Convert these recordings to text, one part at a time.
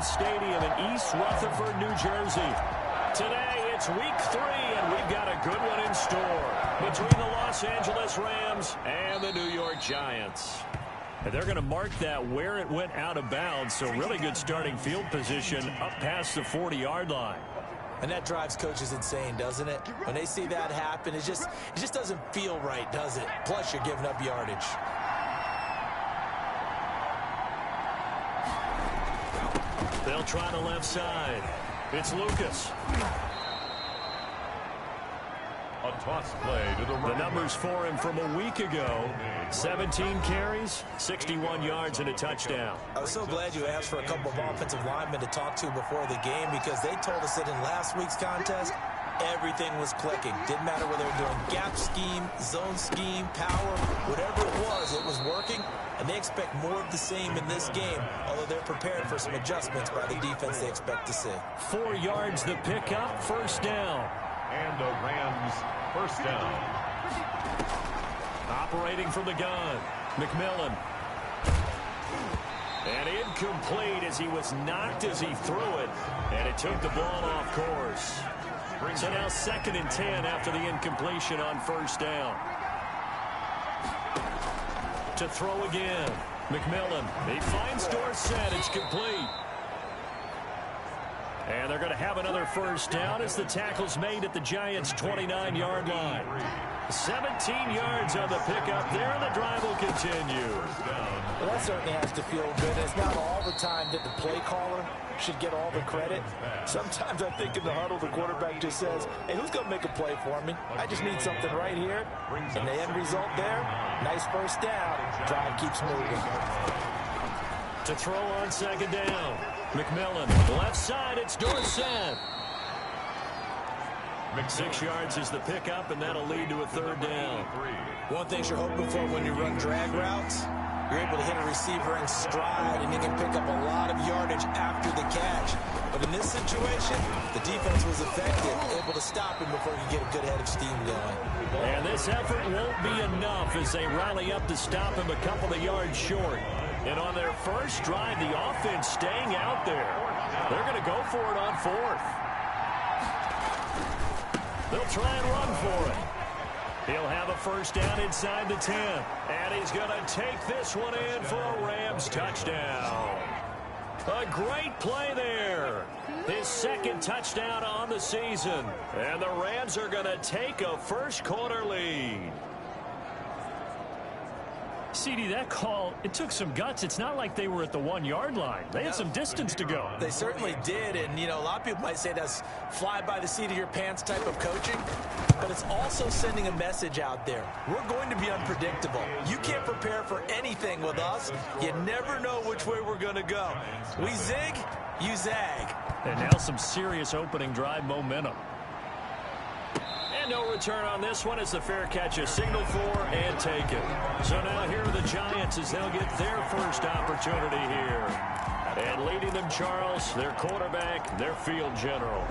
Broadcast Stadium in East Rutherford, New Jersey. Today, it's week 3, and we've got a good one in store between the Los Angeles Rams and the New York Giants. And they're going to mark that where it went out of bounds, so really good starting field position up past the 40-yard line. And that drives coaches insane, doesn't it? When they see that happen, it just doesn't feel right, does it? Plus, you're giving up yardage. They'll try the left side. It's Lucas. A toss play to the numbers for him from a week ago. 17 carries, 61 yards, and a touchdown. I was so glad you asked for a couple of offensive linemen to talk to before the game, because they told us that in last week's contest, everything was clicking. Didn't matter whether they were doing gap scheme, zone scheme, power, whatever it was working. And they expect more of the same in this game, although they're prepared for some adjustments by the defense they expect to see. 4 yards the pickup, first down. And the Rams first down. Operating from the gun, McMillan. And incomplete as he was knocked as he threw it. And it took the ball off course. So now 2nd and 10 after the incompletion on first down. To throw again, McMillan. He finds Dorsett. It's complete. And they're going to have another first down as the tackle's made at the Giants' 29-yard line. 17 yards on the pickup there, and the drive will continue. Well, that certainly has to feel good. It's not all the time that the play caller should get all the credit. Sometimes I think in the huddle, the quarterback just says, hey, who's going to make a play for me? I just need something right here. And the end result there, nice first down. Drive keeps moving. To throw on 2nd down. McMillan, left side, it's Dorsett. 6 yards is the pickup, and that'll lead to a 3rd down. One thing you're hoping for when you run drag routes, you're able to hit a receiver in stride, and you can pick up a lot of yardage after the catch. But in this situation, the defense was effective, able to stop him before he could get a good head of steam going. And this effort won't be enough as they rally up to stop him a couple of yards short. And on their first drive, the offense staying out there. They're going to go for it on 4th. They'll try and run for it. He'll have a first down inside the 10. And he's going to take this one in for a Rams touchdown. A great play there. His 2nd touchdown on the season. And the Rams are going to take a first-quarter lead. CD, that call, it took some guts. It's not like they were at the 1-yard line. They had some distance to go. They certainly did, and, you know, a lot of people might say that's fly-by-the-seat-of-your-pants type of coaching, but it's also sending a message out there. We're going to be unpredictable. You can't prepare for anything with us. You never know which way we're going to go. We zig, you zag. And now some serious opening drive momentum. And no return on this one as the fair catch is signaled for and taken. So now here are the Giants as they'll get their first opportunity here. And leading them, Charles, their quarterback, their field general.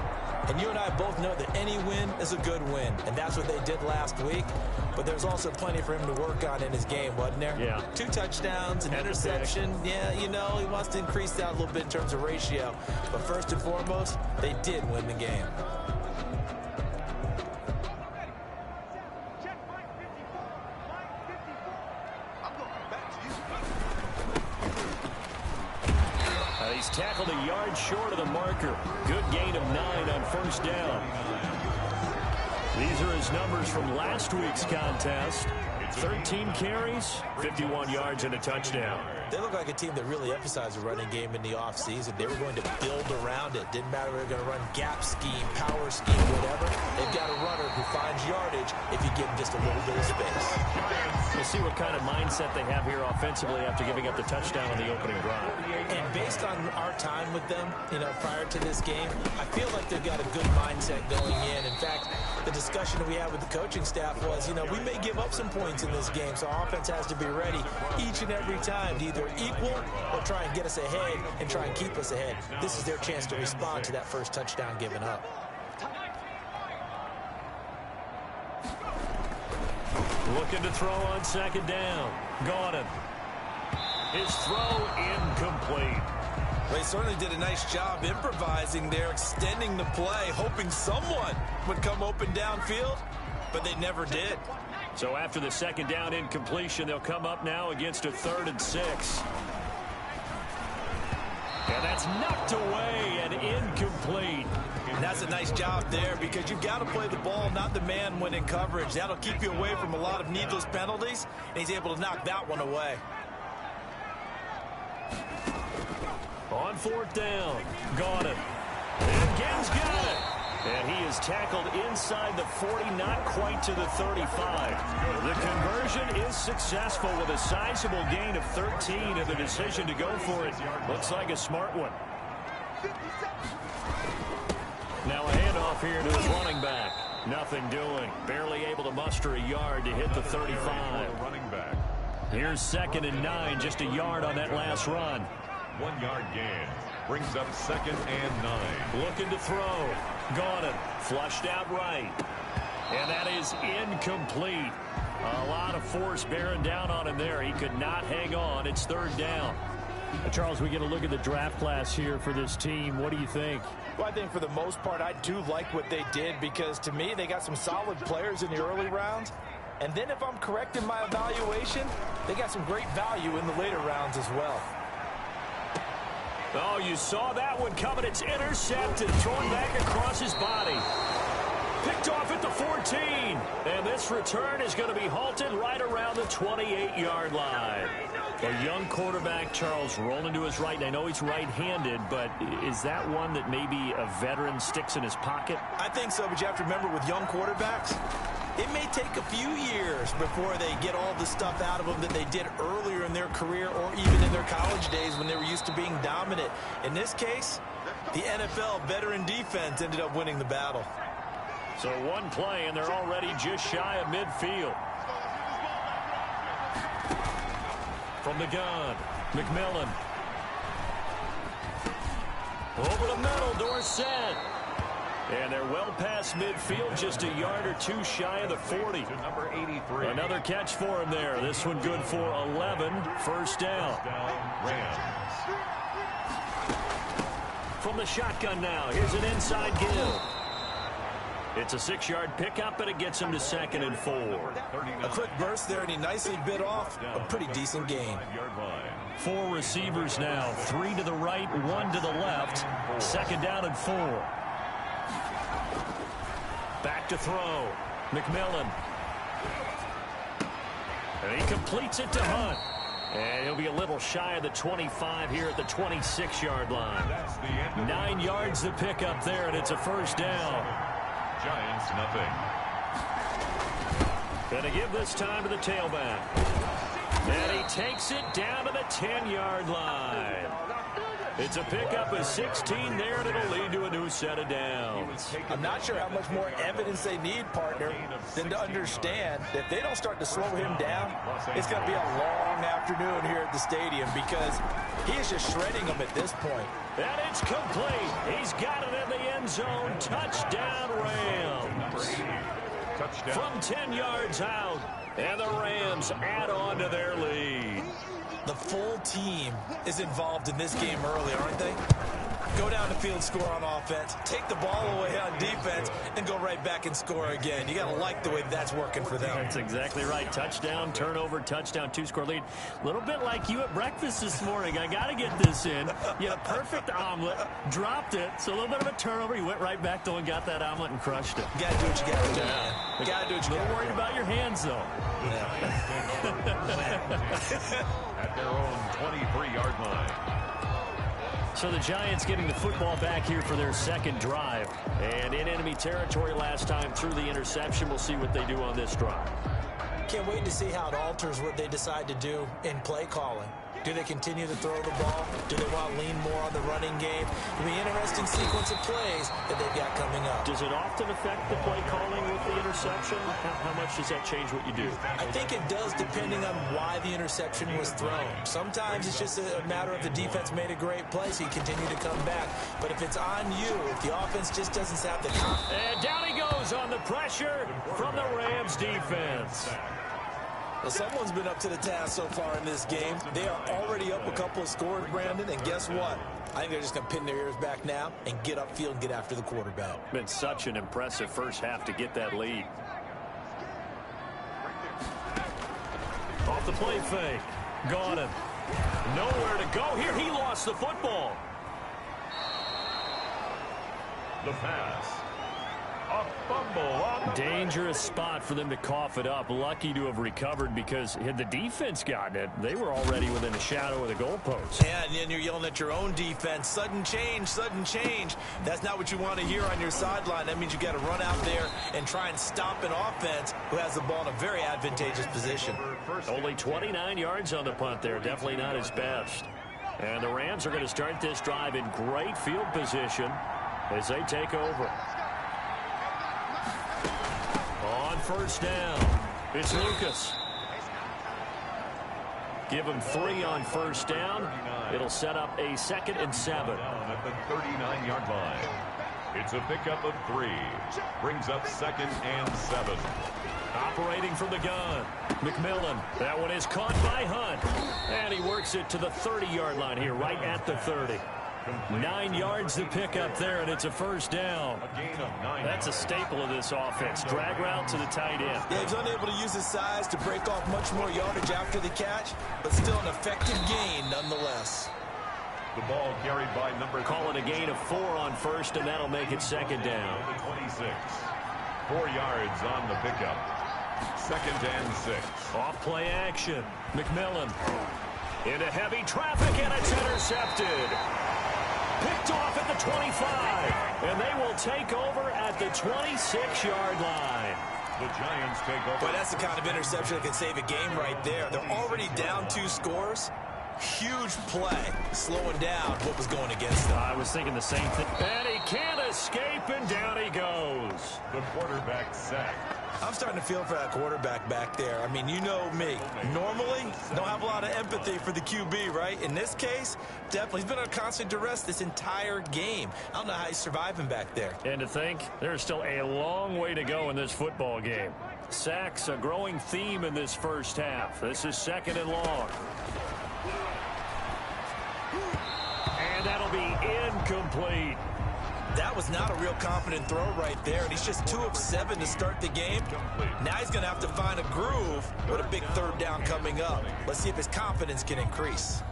And you and I both know that any win is a good win, and that's what they did last week. But there's also plenty for him to work on in his game, wasn't there? Yeah. 2 touchdowns, an interception. Yeah, you know, he wants to increase that a little bit in terms of ratio. But first and foremost, they did win the game. He's tackled a yard short of the marker. Good gain of 9 on first down. These are his numbers from last week's contest. 13 carries, 51 yards, and a touchdown. They look like a team that really emphasized the running game in the offseason. They were going to build around it. Didn't matter if they were going to run gap scheme, power scheme, whatever. They've got a runner who finds yardage if you give him just a little bit of space. We'll see what kind of mindset they have here offensively after giving up the touchdown on the opening drive. And based on our time with them, you know, prior to this game, I feel like they've got a good mindset going in. In fact, the discussion that we had with the coaching staff was, you know, we may give up some points in this game, so our offense has to be ready each and every time to either equal or try and get us ahead and try and keep us ahead. This is their chance to respond to that first touchdown given up. Looking to throw on second down. Gordon. His throw incomplete. Well, he certainly did a nice job improvising there, extending the play, hoping someone would come open downfield, but they never did. So after the second down incompletion, they'll come up now against a 3rd and 6. And that's knocked away and incomplete. And that's a nice job there because you've got to play the ball, not the man when in coverage. That'll keep you away from a lot of needless penalties, and he's able to knock that one away. On 4th down, got it. And Gaines got it. And he is tackled inside the 40, not quite to the 35. The conversion is successful with a sizable gain of 13, and the decision to go for it looks like a smart one. Now a handoff here to his running back. Nothing doing. Barely able to muster a yard to hit the 35. Here's 2nd and 9, just a yard on that last run. 1 yard gain. Brings up 2nd and 9. Looking to throw. Got it. Flushed out right. And that is incomplete. A lot of force bearing down on him there. He could not hang on. It's 3rd down. Charles, we get a look at the draft class here for this team. What do you think? Well, I think for the most part, I do like what they did because, to me, they got some solid players in the early rounds. And then if I'm correct in my evaluation, they got some great value in the later rounds as well. Oh, you saw that one coming. It's intercepted, thrown back across his body. Picked off at the 14. And this return is going to be halted right around the 28-yard line. A young quarterback, Charles, rolling to his right. And I know he's right-handed, but is that one that maybe a veteran sticks in his pocket? I think so, but you have to remember with young quarterbacks, it may take a few years before they get all the stuff out of them that they did earlier in their career or even in their college days when they were used to being dominant. In this case, the NFL veteran defense ended up winning the battle. So one play, and they're already just shy of midfield. From the gun, McMillan. Over the middle, Dorsett. And they're well past midfield, just a yard or two shy of the 40. Number 83. Another catch for him there. This one good for 11. 1st down. Rams. From the shotgun now. Here's an inside give. It's a 6-yard pickup, and it gets him to 2nd and 4. A quick burst there, and he nicely bit off a pretty decent gain. 4 receivers now. 3 to the right, 1 to the left. 2nd down and 4. Back to throw. McMillan. And he completes it to Hunt. And he'll be a little shy of the 25 here at the 26-yard line. 9 yards to pick up there, and it's a 1st down. Giants, nothing. Going to give this time to the tailback. And he takes it down to the 10-yard line. It's a pickup of 16 there, and it'll lead to a new set of downs. I'm not sure how much more evidence they need, partner, than to understand that if they don't start to slow him down, it's going to be a long afternoon here at the stadium because he is just shredding them at this point. And it's complete. He's got it in the end zone. Touchdown, Rams. Touchdown. From 10 yards out, and the Rams add on to their lead. The full team is involved in this game early, aren't they? Go down the field, score on offense, take the ball away on defense, and go right back and score again. You got to like the way that's working for them. That's exactly right. Touchdown, turnover, touchdown, 2-score lead. A little bit like you at breakfast this morning. I got to get this in. You had a perfect omelet, dropped it, so a little bit of a turnover. You went right back, though, and got that omelet and crushed it. You got to do what you got to do, man. You got to do what you got to do. A little worried about your hands, though. At their own 23-yard line. So the Giants getting the football back here for their 2nd drive. And in enemy territory last time through the interception. We'll see what they do on this drive. Can't wait to see how it alters what they decide to do in play calling. Do they continue to throw the ball? Do they want to lean more on the running game? It'll be an interesting sequence of plays that they've got coming up. Does it often affect the play calling with the interception? How much does that change what you do? I think it does depending on why the interception was thrown. Sometimes it's just a matter of the defense made a great play, so you continue to come back. But if it's on you, if the offense just doesn't have the confidence. And down he goes on the pressure from the Rams defense. Well, someone's been up to the task so far in this game. They are already up a couple of scores, Brandon, and guess what? I think they're just going to pin their ears back now and get upfield and get after the quarterback. Been such an impressive first half to get that lead. Off the play fake. Got him. Nowhere to go here. He lost the football. The pass. A fumble on the Dangerous spot for them to cough it up. Lucky to have recovered because had the defense gotten it, they were already within a shadow of the goalpost. Yeah, and then you're yelling at your own defense. Sudden change, sudden change. That's not what you want to hear on your sideline. That means you got to run out there and try and stop an offense who has the ball in a very advantageous position. Only 29 yards on the punt there. Definitely not his best. And the Rams are going to start this drive in great field position as they take over. On first down, it's Lucas. Give him 3 on first down. It'll set up a 2nd and 7. At the 39-yard line. It's a pickup of 3. Brings up 2nd and 7. Operating from the gun. McMillan. That one is caught by Hunt. And he works it to the 30-yard line here, right at the 30. 9 yards to pick up there, and it's a first down. That's a staple of this offense. Drag route to the tight end. Yeah, he's unable to use his size to break off much more yardage after the catch, but still an effective gain nonetheless. The ball carried by number... Calling a gain of 4 on first, and that'll make it 2nd down. The 26. 4 yards on the pickup. 2nd and 6. Off play action. McMillan into heavy traffic, and it's intercepted. Picked off at the 25, and they will take over at the 26-yard line. The Giants take over. But that's the kind of interception that can save a game right there. They're already down 2 scores. Huge play, slowing down what was going against them. I was thinking the same thing. And he can't escape, and down he goes. The quarterback sack. I'm starting to feel for that quarterback back there. I mean, you know me. Normally, don't have a lot of empathy for the QB, right? In this case, definitely. He's been under constant duress this entire game. I don't know how he's surviving back there. And to think, there's still a long way to go in this football game. Sacks, a growing theme in this first half. This is 2nd and long. And that'll be incomplete. That was not a real confident throw right there, and he's just 2 of 7 to start the game. Now he's going to have to find a groove with a big 3rd down coming up. Let's see if his confidence can increase.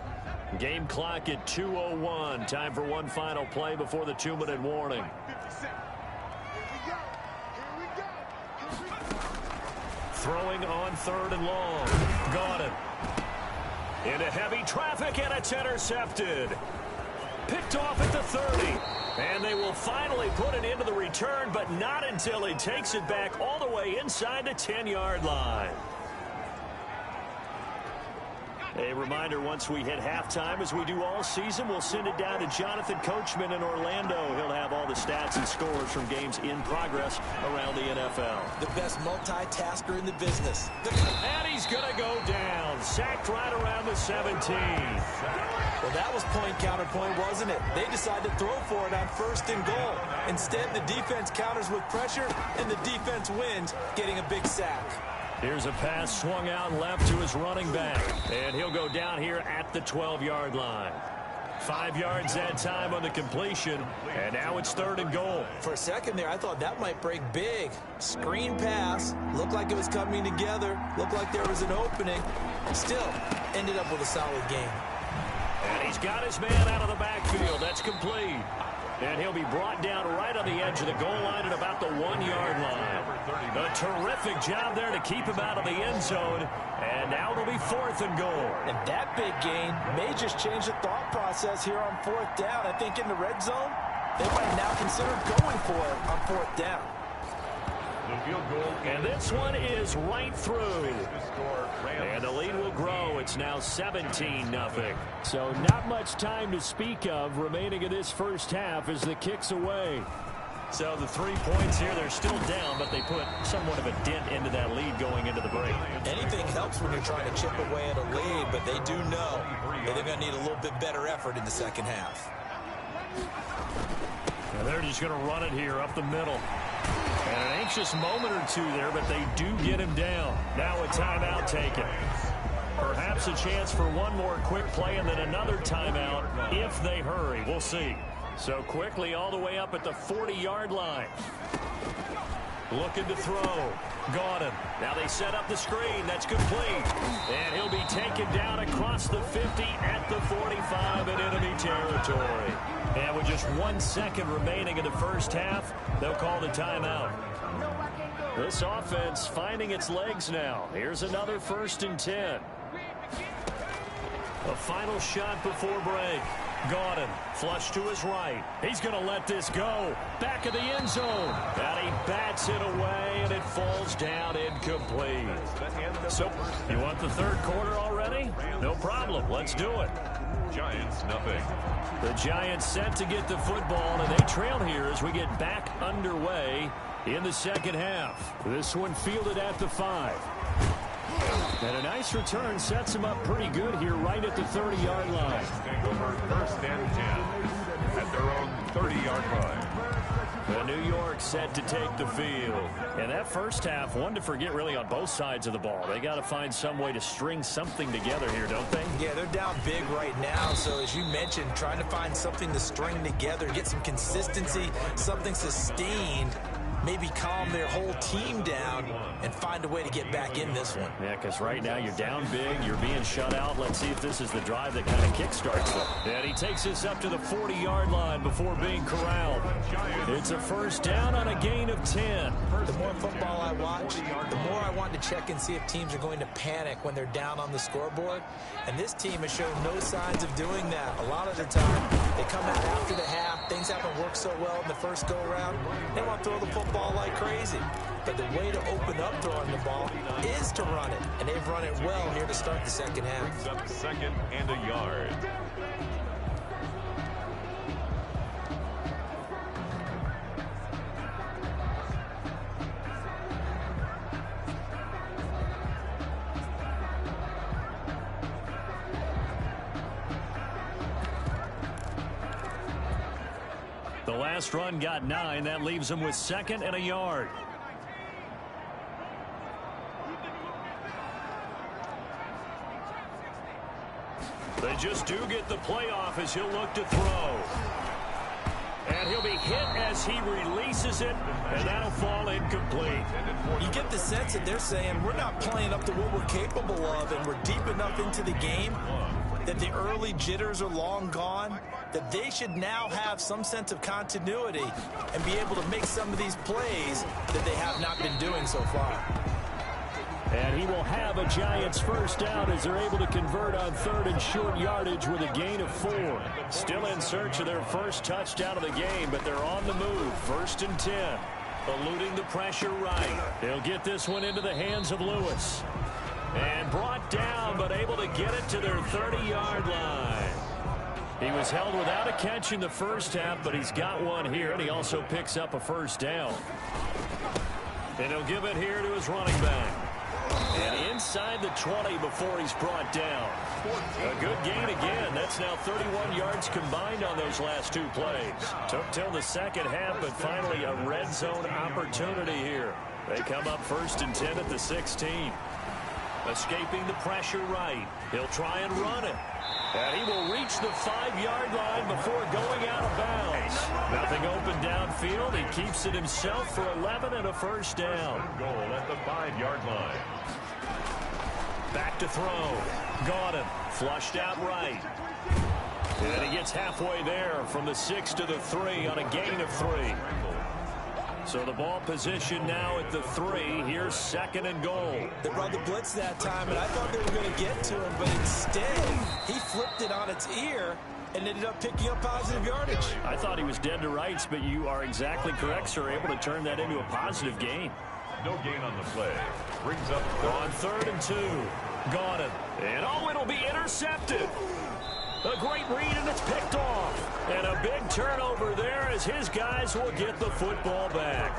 Game clock at 2:01. Time for one final play before the 2-minute warning. Throwing on 3rd and long. Got him. Into heavy traffic, and it's intercepted. Picked off at the 30. And they will finally put it into the return, but not until he takes it back all the way inside the 10-yard line. A reminder, once we hit halftime, as we do all season, we'll send it down to Jonathan Coachman in Orlando. He'll have all the stats and scores from games in progress around the NFL. The best multitasker in the business. And he's going to go down. Sacked right around the 17. Well, that was point counterpoint, wasn't it? They decided to throw for it on 1st and goal. Instead, the defense counters with pressure, and the defense wins, getting a big sack. Here's a pass swung out left to his running back. And he'll go down here at the 12-yard line. 5 yards that time on the completion. And now it's 3rd and goal. For a second there, I thought that might break big. Screen pass. Looked like it was coming together. Looked like there was an opening. Still, ended up with a solid game. And he's got his man out of the backfield. That's complete. And he'll be brought down right on the edge of the goal line at about the 1-yard line. A terrific job there to keep him out of the end zone. And now it'll be 4th and goal. And that big gain may just change the thought process here on 4th down. I think in the red zone, they might now consider going for it on 4th down. And this one is right through. And the lead will grow. It's now 17-0. So not much time to speak of remaining in this first half as the kick's away. So the 3 points here, they're still down, but they put somewhat of a dent into that lead going into the break. Anything helps when you're trying to chip away at a lead, but they do know that they're going to need a little bit better effort in the second half. And they're just going to run it here up the middle. And an anxious moment or two there, but they do get him down. Now a timeout taken. Perhaps a chance for one more quick play and then another timeout if they hurry. We'll see. So quickly all the way up at the 40-yard line. Looking to throw. Got him. Now they set up the screen. That's complete. And he'll be taken down across the 50 at the 45 in enemy territory. And with just 1 second remaining in the first half, they'll call the timeout. This offense finding its legs now. Here's another 1st and 10. A final shot before break. Got him. Flush to his right. He's going to let this go. Back of the end zone. And he bats it away, and it falls down incomplete. So, you want the third quarter already? No problem. Let's do it. Giants, nothing. The Giants set to get the football, and they trail here as we get back underway in the second half. This one fielded at the 5. And a nice return sets him up pretty good here right at the 30-yard line. Take over 1st and 10 at their own 30-yard line. The New York set to take the field. And that first half, one to forget really on both sides of the ball. They got to find some way to string something together here, don't they? Yeah, they're down big right now. So as you mentioned, trying to find something to string together, get some consistency, something sustained, maybe calm their whole team down and find a way to get back in this one. Yeah, because right now you're down big, you're being shut out. Let's see if this is the drive that kind of kickstarts them. And he takes this up to the 40-yard line before being corralled. It's a 1st down on a gain of 10. The more football I watch, the more I want to check and see if teams are going to panic when they're down on the scoreboard. And this team has shown no signs of doing that. A lot of the time, they come out after the half. Things haven't worked so well in the first go-around. They want to throw the football like crazy. But the way to open up throwing the ball is to run it. And they've run it well here to start the second half. Brings up 2nd and a yard. The last run got 9. That leaves them with 2nd and a yard. They just do get the playoff as he'll look to throw. And he'll be hit as he releases it, and that'll fall incomplete. You get the sense that they're saying we're not playing up to what we're capable of, and we're deep enough into the game that the early jitters are long gone, that they should now have some sense of continuity and be able to make some of these plays that they have not been doing so far. And he will have a Giants 1st down as they're able to convert on 3rd and short yardage with a gain of 4. Still in search of their first touchdown of the game, but they're on the move. 1st and 10. Eluding the pressure right. They'll get this one into the hands of Lewis. And brought down, but able to get it to their 30-yard line. He was held without a catch in the first half, but he's got one here, and he also picks up a 1st down. And he'll give it here to his running back. And inside the 20 before he's brought down. A good gain again. That's now 31 yards combined on those last 2 plays. Took till the second half, but finally a red zone opportunity here. They come up 1st and 10 at the 16. Escaping the pressure right. He'll try and run it. And he will reach the 5-yard line before going out of bounds. Nothing open downfield. He keeps it himself for 11 and a 1st down. Goal at the 5-yard line. Back to throw. Got him. Flushed out right. And he gets halfway there from the 6 to the 3 on a gain of 3. So the ball position now at the 3. Here's 2nd and goal. They brought the blitz that time, and I thought they were going to get to him, but instead he flipped it on its ear and ended up picking up positive yardage. I thought he was dead to rights, but you are exactly correct, sir. Able to turn that into a positive gain. No gain on the play. Brings up on 3rd and 2. Got him. And it'll be intercepted. A great read, and it's picked off. And a big turnover there as his guys will get the football back.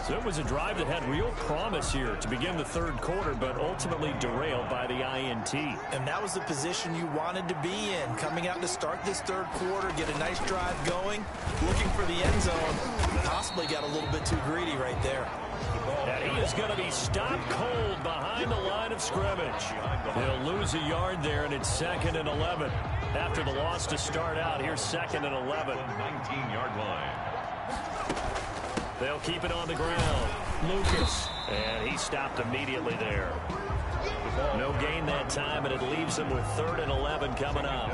So it was a drive that had real promise here to begin the third quarter, but ultimately derailed by the INT. And that was the position you wanted to be in. Coming out to start this third quarter, get a nice drive going, looking for the end zone. Possibly got a little bit too greedy right there. And he is going to be stopped cold behind the line of scrimmage. He'll lose a yard there, and it's 2nd and 11. After the loss to start out, here's 2nd and 11. 19-yard line. They'll keep it on the ground. Lucas. And he stopped immediately there. No gain that time, and it leaves him with 3rd and 11 coming up.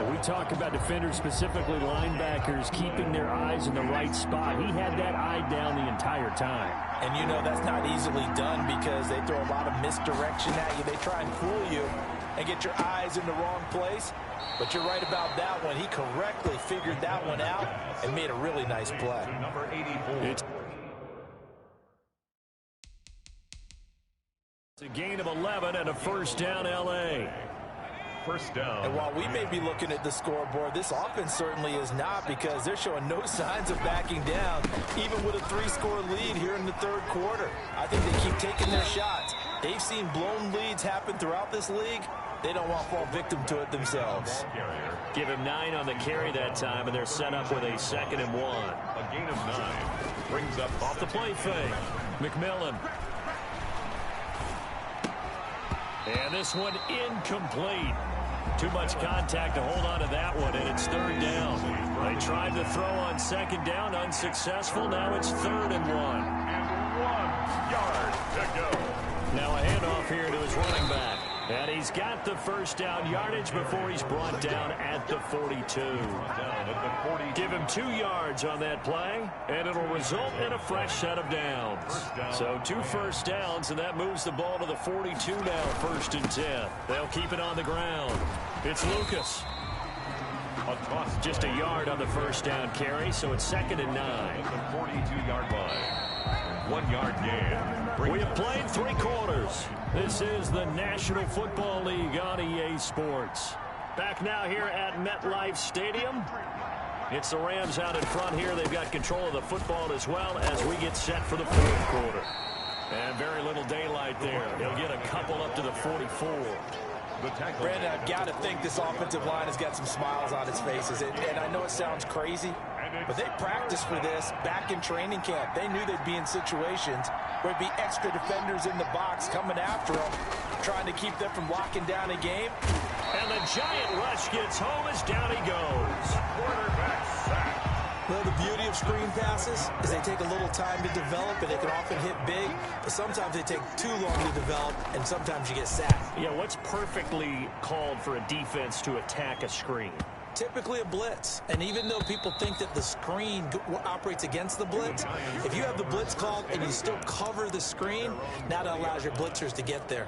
We talk about defenders, specifically linebackers, keeping their eyes in the right spot. He had that eye down the entire time. And you know that's not easily done because they throw a lot of misdirection at you. They try and fool you and get your eyes in the wrong place. But you're right about that one. He correctly figured that one out and made a really nice play. Number 84. It's a gain of 11 and a first down, L.A. First down. And while we may be looking at the scoreboard, this offense certainly is not, because they're showing no signs of backing down, even with a 3-score lead here in the third quarter. I think they keep taking their shots. They've seen blown leads happen throughout this league. They don't want to fall victim to it themselves. Give him 9 on the carry that time, and they're set up with a 2nd and 1. A gain of 9 brings up Off the play fake. McMillan. And this one incomplete. Too much contact to hold on to that one, and it's 3rd down. They tried to throw on 2nd down, unsuccessful. Now it's 3rd and 1. and 1 yard to go. Now a handoff here to his running back. And he's got the first down yardage before he's brought down at the 42. Give him 2 yards on that play, and it'll result in a fresh set of downs. So 2 first downs, and that moves the ball to the 42 now, 1st and 10. They'll keep it on the ground. It's Lucas. Just a yard on the first down carry, so it's 2nd and 9. The 42-yard line. 1 yard gain. We have played 3 quarters. This is the National Football League on EA Sports. Back now here at MetLife Stadium. It's the Rams out in front here. They've got control of the football as well as we get set for the 4th quarter. And very little daylight there. They'll get a couple up to the 44. Brandon, I've got to think this offensive line has got some smiles on its faces. And I know it sounds crazy, but they practiced for this back in training camp. They knew they'd be in situations where there'd be extra defenders in the box coming after them, trying to keep them from locking down a game. And the giant rush gets home as down he goes. Quarterback sack. Well, the beauty of screen passes is they take a little time to develop, and they can often hit big, but sometimes they take too long to develop, and sometimes you get sacked. Yeah, what's perfectly called for a defense to attack a screen? Typically a blitz, and even though people think that the screen operates against the blitz, if you have the blitz called and you still cover the screen, now that allows your blitzers to get there.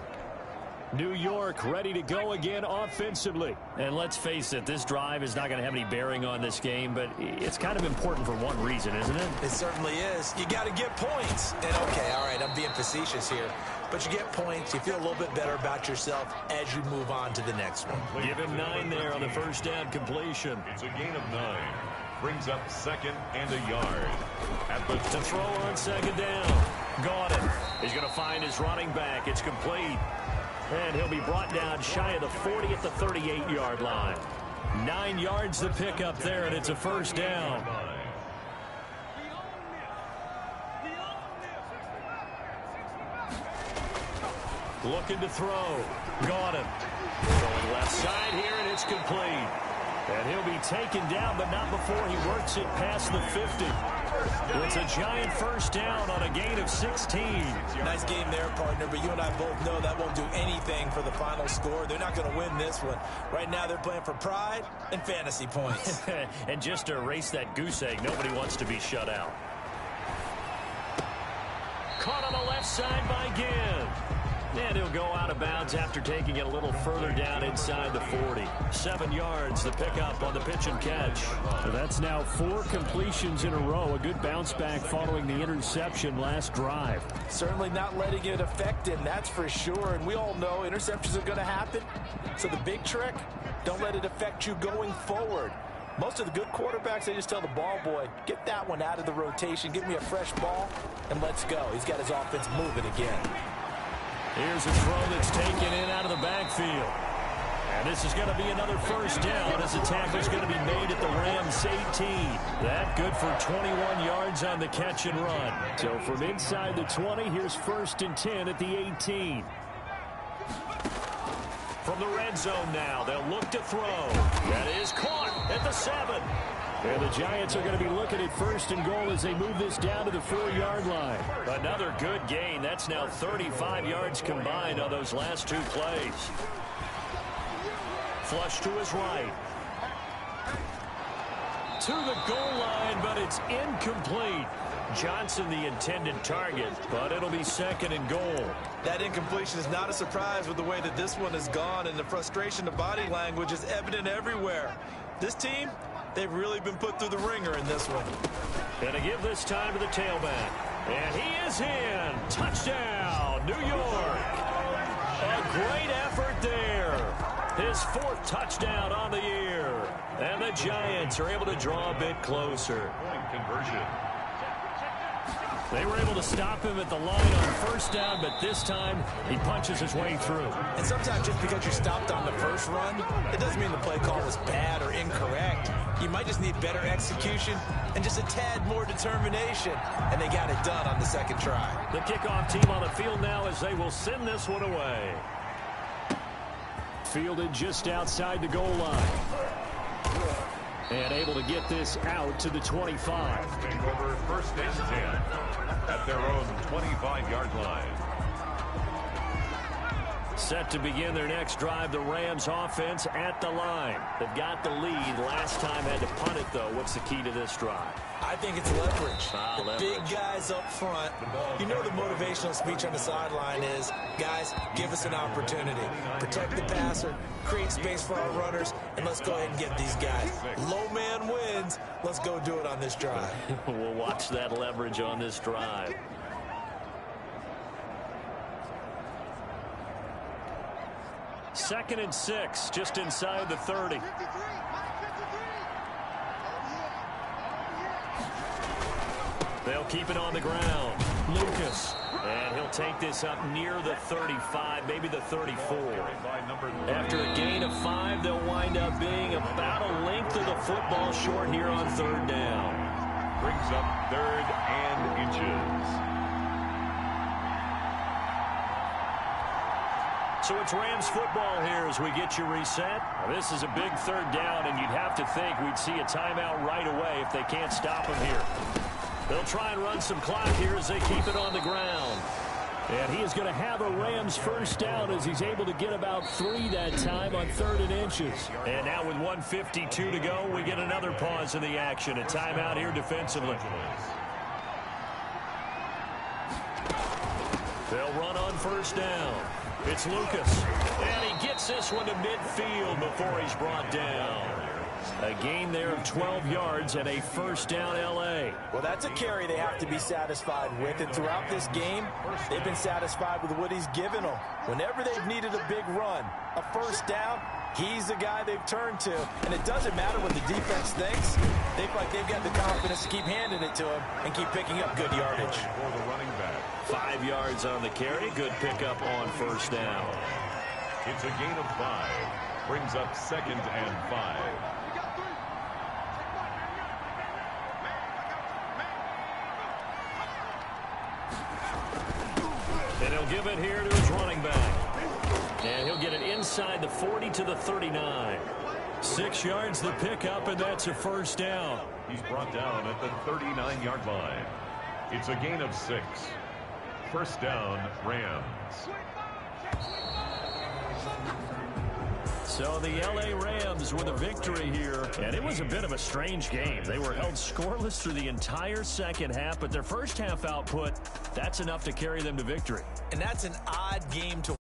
New York ready to go again offensively. And let's face it, this drive is not going to have any bearing on this game, but it's kind of important for one reason, isn't it? It certainly is. You got to get points. And okay, all right, I'm being facetious here, but you get points, you feel a little bit better about yourself as you move on to the next one. Give him 9 there on the first down completion. It's a gain of 9. Brings up 2nd and a yard. To throw on 2nd down. Got it. He's going to find his running back. It's complete. And he'll be brought down shy of the 40 at the 38-yard line. 9 yards to pick up there, and it's a first down. Looking to throw. Got him. Going left side here, and it's complete. And he'll be taken down, but not before he works it past the 50. It's a giant first down on a gain of 16. Nice game there, partner, but you and I both know that won't do anything for the final score. They're not going to win this one. Right now they're playing for pride and fantasy points. And just to erase that goose egg, nobody wants to be shut out. Caught on the left side by Ginn. And he'll go out of bounds after taking it a little further down inside the 40. 7 yards to pick up on the pitch and catch. So that's now 4 completions in a row. A good bounce back following the interception last drive. Certainly not letting it affect him, that's for sure. And we all know interceptions are going to happen. So the big trick, don't let it affect you going forward. Most of the good quarterbacks, they just tell the ball boy, get that one out of the rotation, give me a fresh ball, and let's go. He's got his offense moving again. Here's a throw that's taken in out of the backfield. And this is going to be another first down as the tackle's going to be made at the Rams 18. That good for 21 yards on the catch and run. So from inside the 20, here's 1st and 10 at the 18. From the red zone now, they'll look to throw. That is caught at the 7. And the Giants are going to be looking at 1st and goal as they move this down to the 4-yard line. Another good gain. That's now 35 yards combined on those last 2 plays. Flush to his right. To the goal line, but it's incomplete. Johnson the intended target, but it'll be 2nd and goal. That incompletion is not a surprise with the way that this one has gone, and the frustration of body language is evident everywhere. This team, they've really been put through the ringer in this one. And to give this time to the tailback. And he is in. Touchdown, New York. A great effort there. His 4th touchdown on the year. And the Giants are able to draw a bit closer. Conversion. They were able to stop him at the line on 1st down, but this time he punches his way through. And sometimes just because you're stopped on the first run, it doesn't mean the play call was bad or incorrect. You might just need better execution and just a tad more determination. And they got it done on the 2nd try. The kickoff team on the field now as they will send this one away. Fielded just outside the goal line. And able to get this out to the 25. Take over 1st and 10 at their own 25-yard line. Set to begin their next drive, the Rams offense at the line. They've got the lead. Last time had to punt it, though. What's the key to this drive? I think it's leverage. The leverage. Big guys up front. You know the motivational speech on the sideline is, guys, give us an opportunity. Protect the passer, create space for our runners, and let's go ahead and get these guys. Low man wins. Let's go do it on this drive. We'll watch that leverage on this drive. Second and 6, just inside the 30. They'll keep it on the ground. Lucas. And he'll take this up near the 35, maybe the 34. After a gain of 5, they'll wind up being about a length of the football short here on 3rd down. Brings up 3rd and inches. So it's Rams football here as we get you reset. Now, this is a big 3rd down, and you'd have to think we'd see a timeout right away if they can't stop him here. They'll try and run some clock here as they keep it on the ground. And he is going to have a Rams 1st down as he's able to get about 3 that time on 3rd and inches. And now with 1:52 to go, we get another pause in the action. A timeout here defensively. They'll run on 1st down. It's Lucas. And he gets this one to midfield before he's brought down. A gain there of 12 yards and a 1st down L.A. Well, that's a carry they have to be satisfied with. And throughout this game, they've been satisfied with what he's given them. Whenever they've needed a big run, a 1st down, he's the guy they've turned to. And it doesn't matter what the defense thinks. They feel like they've got the confidence to keep handing it to him and keep picking up good yardage. For the running back. 5 yards on the carry. Good pickup on 1st down. It's a gain of 5. Brings up 2nd and 5. And he'll give it here to his running back. And he'll get it inside the 40 to the 39. 6 yards the pickup, and that's a 1st down. He's brought down at the 39-yard line. It's a gain of 6. 1st down, Rams. So the L.A. Rams with a victory here, and it was a bit of a strange game. They were held scoreless through the entire 2nd half, but their 1st half output, that's enough to carry them to victory. And that's an odd game to